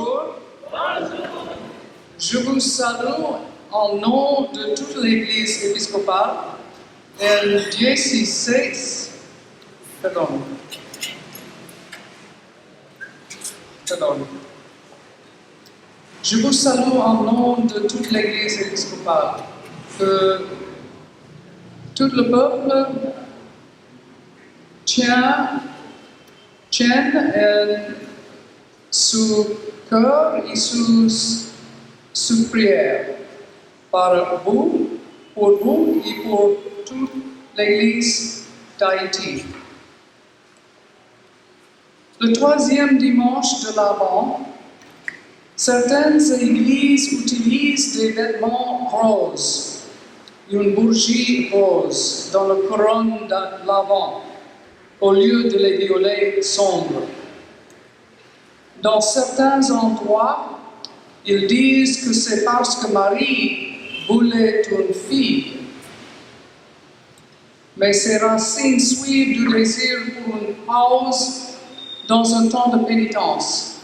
Bonjour. Je vous salue en nom de toute l'Église épiscopale del diocèse. Pardon. Je vous salue en nom de toute l'Église épiscopale, que tout le peuple tienne sous cœur et sous prière par vous, pour vous et pour toute l'Église d'Haïti. Le troisième dimanche de l'Avent, certaines églises utilisent des vêtements roses, une bougie rose dans la couronne de l'Avent, au lieu de les violets sombres. Dans certains endroits, ils disent que c'est parce que Marie voulait une fille. Mais ces racines suivent du désir pour une pause dans un temps de pénitence.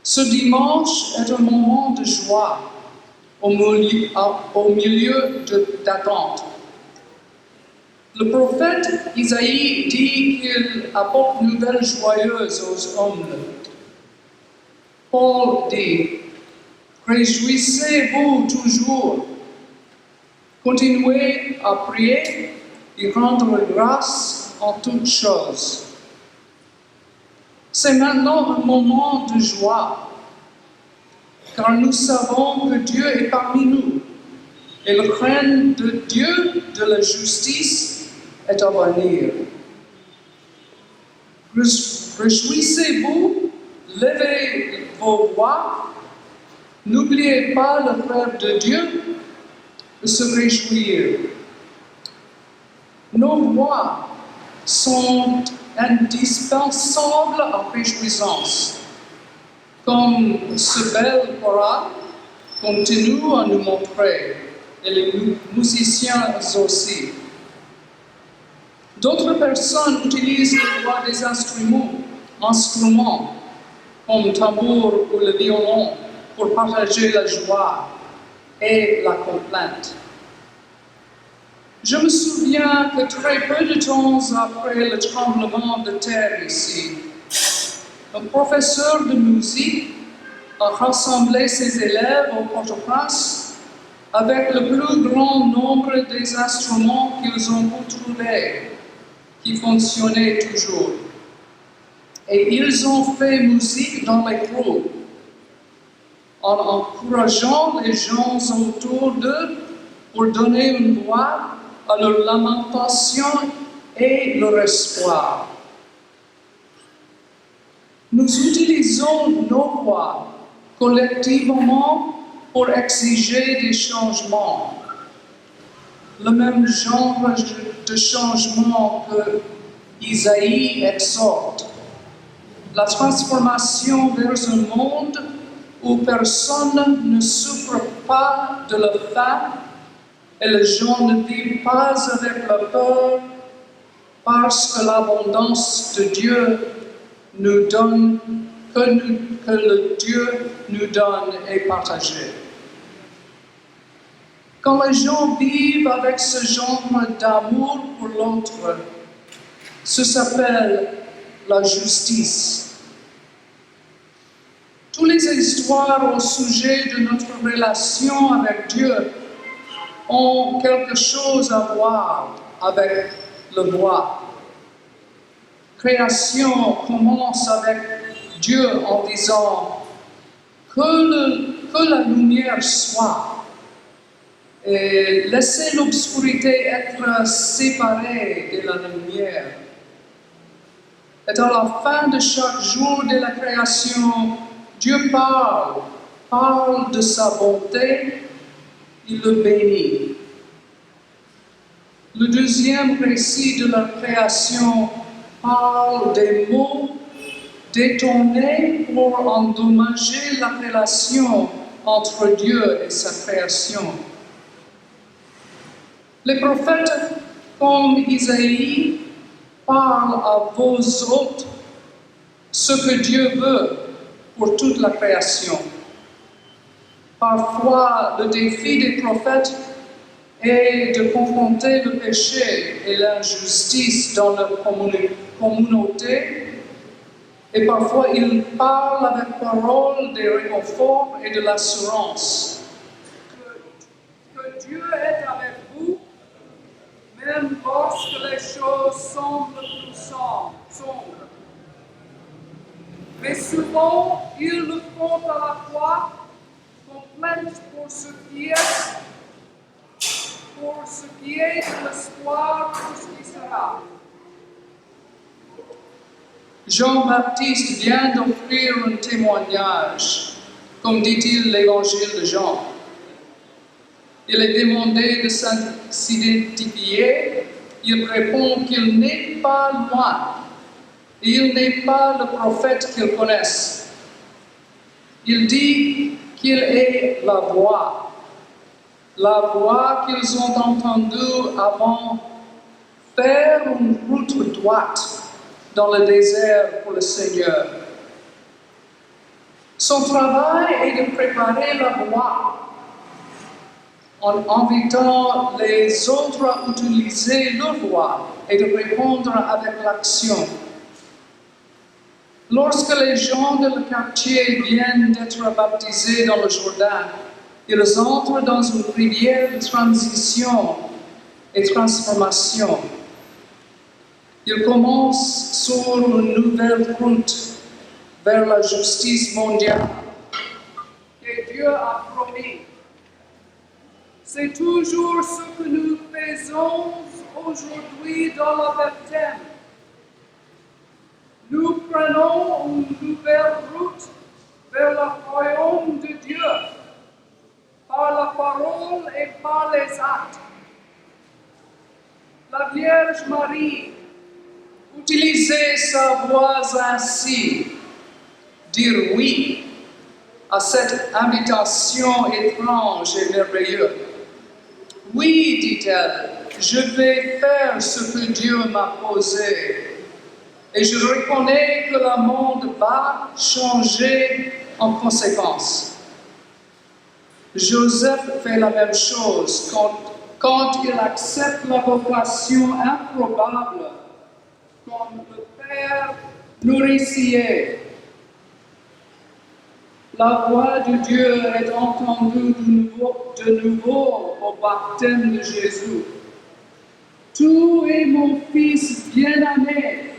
Ce dimanche est un moment de joie au milieu d'attente. Le prophète Isaïe dit qu'il apporte une nouvelle joyeuse aux hommes. Paul dit, réjouissez-vous toujours, continuez à prier et rendre grâce en toutes choses. C'est maintenant un moment de joie, car nous savons que Dieu est parmi nous et le règne de Dieu de la justice est à venir. Réjouissez-vous, levez vos voix, n'oubliez pas le rêve de Dieu de se réjouir. Nos voix sont indispensables en réjouissance, comme ce bel choral continue à nous montrer, et les musiciens aussi. D'autres personnes utilisent les voix des instruments, comme le tambour ou le violon, pour partager la joie et la complainte. Je me souviens que très peu de temps après le tremblement de terre ici, un professeur de musique a rassemblé ses élèves au Port-au-Prince avec le plus grand nombre des instruments qu'ils ont trouvés, qui fonctionnaient toujours. Et ils ont fait musique dans les groupes, en encourageant les gens autour d'eux pour donner une voix à leur lamentation et leur espoir. Nous utilisons nos voix collectivement pour exiger des changements, le même genre de changement que Isaïe exhorte, la transformation vers un monde où personne ne souffre pas de la faim et les gens ne vivent pas avec la peur parce que l'abondance de Dieu nous donne, que le Dieu nous donne est partagé. Quand les gens vivent avec ce genre d'amour pour l'autre, ça s'appelle la justice. Toutes les histoires au sujet de notre relation avec Dieu ont quelque chose à voir avec le bois. Création commence avec Dieu en disant que la lumière soit et laissez l'obscurité être séparée de la lumière. Et à la fin de chaque jour de la création, Dieu parle de sa bonté, il le bénit. Le deuxième récit de la création parle des mots détournés pour endommager la relation entre Dieu et sa création. Les prophètes comme Isaïe parlent à vos hôtes ce que Dieu veut pour toute la création. Parfois, le défi des prophètes est de confronter le péché et l'injustice dans leur communauté, et parfois ils parlent avec parole des réconforts et de l'assurance. Que Dieu est avec vous, même lorsque les choses semblent plus sombres. Mais souvent, ils le font à la fois complète pour ce qui est de l'espoir pour ce qui sera. Jean-Baptiste vient d'offrir un témoignage, comme dit-il l'évangile de Jean. Il est demandé de s'identifier, il répond qu'il n'est pas loin, et il n'est pas le prophète qu'ils connaissent. Il dit qu'il est la voix qu'ils ont entendue avant faire une route droite dans le désert pour le Seigneur. Son travail est de préparer la voie en invitant les autres à utiliser leur voix et de répondre avec l'action. Lorsque les gens de le quartier viennent d'être baptisés dans le Jourdain, ils entrent dans une rivière de transition et transformation. Ils commencent sur une nouvelle route vers la justice mondiale que Dieu a promis. C'est toujours ce que nous faisons aujourd'hui dans le baptême. Nous prenons une nouvelle route vers le royaume de Dieu, par la parole et par les actes. La Vierge Marie utilisait sa voix ainsi, dire oui à cette invitation étrange et merveilleuse. Oui, dit-elle, je vais faire ce que Dieu m'a posé. Et je reconnais que le monde va changer en conséquence. Joseph fait la même chose quand il accepte la vocation improbable comme le Père nourricier. La voix de Dieu est entendue de nouveau au baptême de Jésus. Tu es mon Fils bien-aimé.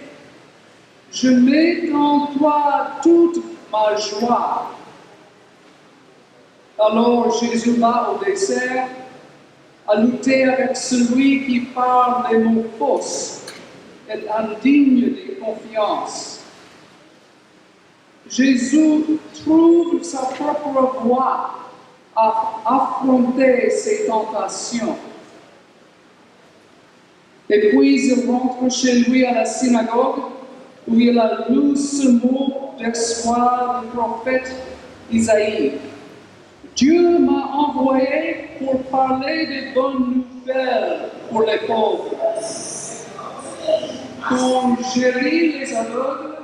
Je mets en toi toute ma joie. Alors Jésus va au désert à lutter avec celui qui parle des mots fausses et indigne de confiance. Jésus trouve sa propre voie à affronter ses tentations. Et puis il rentre chez lui à la synagogue où il a lu ce mot d'espoir du prophète Isaïe. Dieu m'a envoyé pour parler des bonnes nouvelles pour les pauvres, pour guérir les aveugles,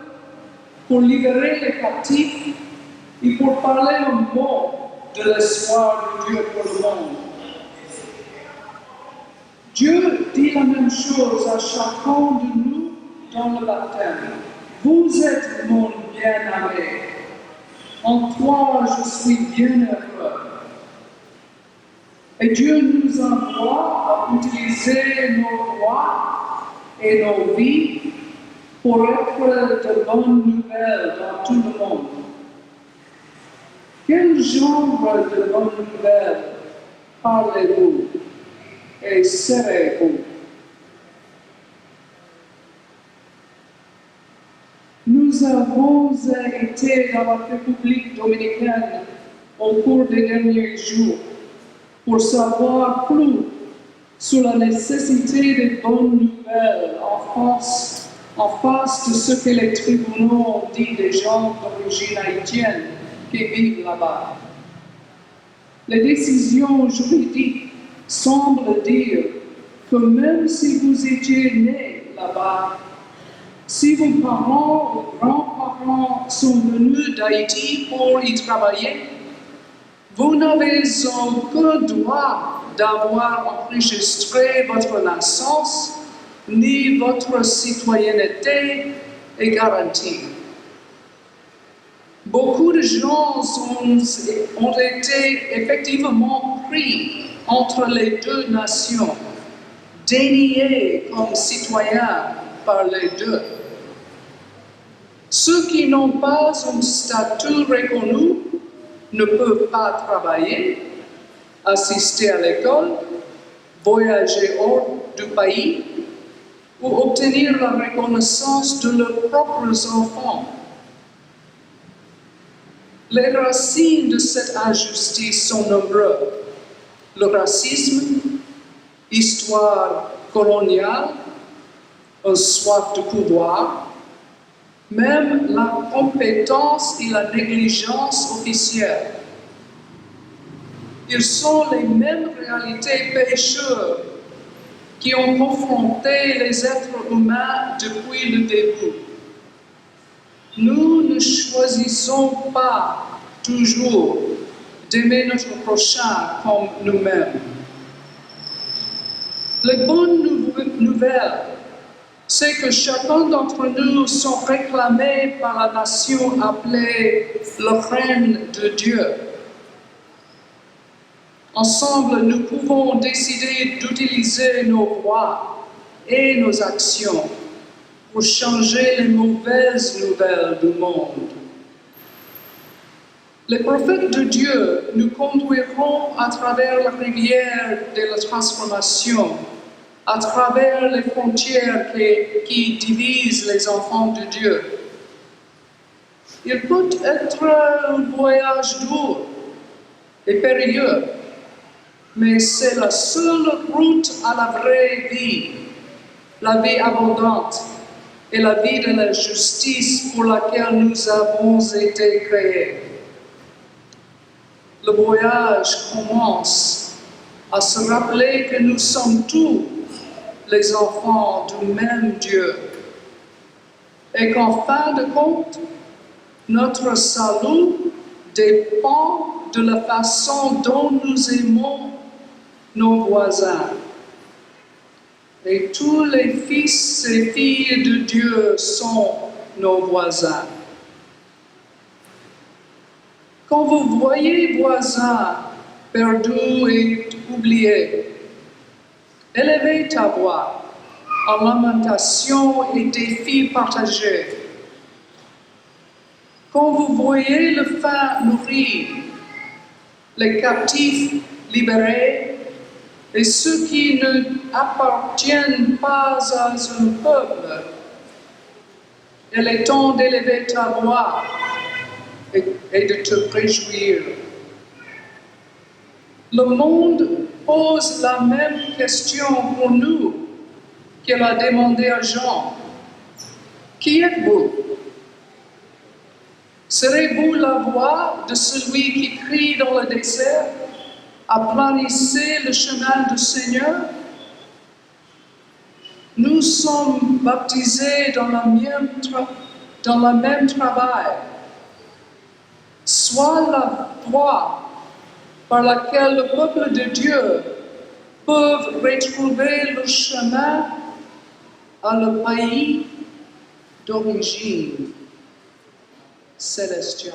pour libérer les captifs et pour parler un mot de l'espoir de Dieu pour le monde. Dieu dit la même chose à chacun de nous dans le baptême. Vous êtes mon bien-aimé. En toi, je suis bienheureux. Et Dieu nous envoie à utiliser nos voix et nos vies pour être de bonnes nouvelles dans tout le monde. Quel genre de bonnes nouvelles parlez-vous et serez-vous? Nous avons été dans la République dominicaine au cours des derniers jours pour savoir plus sur la nécessité des bonnes nouvelles en face de ce que les tribunaux ont dit des gens d'origine haïtienne qui vivent là-bas. Les décisions juridiques semblent dire que même si vous étiez né là-bas, si vos parents ou grands-parents sont venus d'Haïti pour y travailler, vous n'avez aucun droit d'avoir enregistré votre naissance ni votre citoyenneté est garantie. Beaucoup de gens ont été effectivement pris entre les deux nations, déniés comme citoyens par les deux. Ceux qui n'ont pas un statut reconnu ne peuvent pas travailler, assister à l'école, voyager hors du pays ou obtenir la reconnaissance de leurs propres enfants. Les racines de cette injustice sont nombreuses. Le racisme, l'histoire coloniale, une soif de pouvoir, même la compétence et la négligence officielle. Ils sont les mêmes réalités pécheurs qui ont confronté les êtres humains depuis le début. Nous ne choisissons pas toujours d'aimer notre prochain comme nous-mêmes. La bonne nouvelle, c'est que chacun d'entre nous sont réclamés par la nation appelée le règne de Dieu. Ensemble, nous pouvons décider d'utiliser nos voix et nos actions pour changer les mauvaises nouvelles du monde. Les prophètes de Dieu nous conduiront à travers la rivière de la transformation, à travers les frontières qui divisent les enfants de Dieu. Il peut être un voyage dur et périlleux, mais c'est la seule route à la vraie vie, la vie abondante et la vie de la justice pour laquelle nous avons été créés. Le voyage commence à se rappeler que nous sommes tous les enfants du même Dieu et qu'en fin de compte, notre salut dépend de la façon dont nous aimons nos voisins. Et tous les fils et filles de Dieu sont nos voisins. Quand vous voyez voisin perdu et oublié, élevez ta voix en lamentation et défis partagés. Quand vous voyez le faim nourri, les captifs libérés et ceux qui ne appartiennent pas à un peuple, il est temps d'élever ta voix et de te réjouir. Le monde pose la même question pour nous qu'il a demandé à Jean. Qui êtes-vous? Serez-vous la voix de celui qui crie dans le désert? Aplanissez le chemin du Seigneur? Nous sommes baptisés dans le même travail. Sois la voie par laquelle le peuple de Dieu peut retrouver le chemin à le pays d'origine célestiale.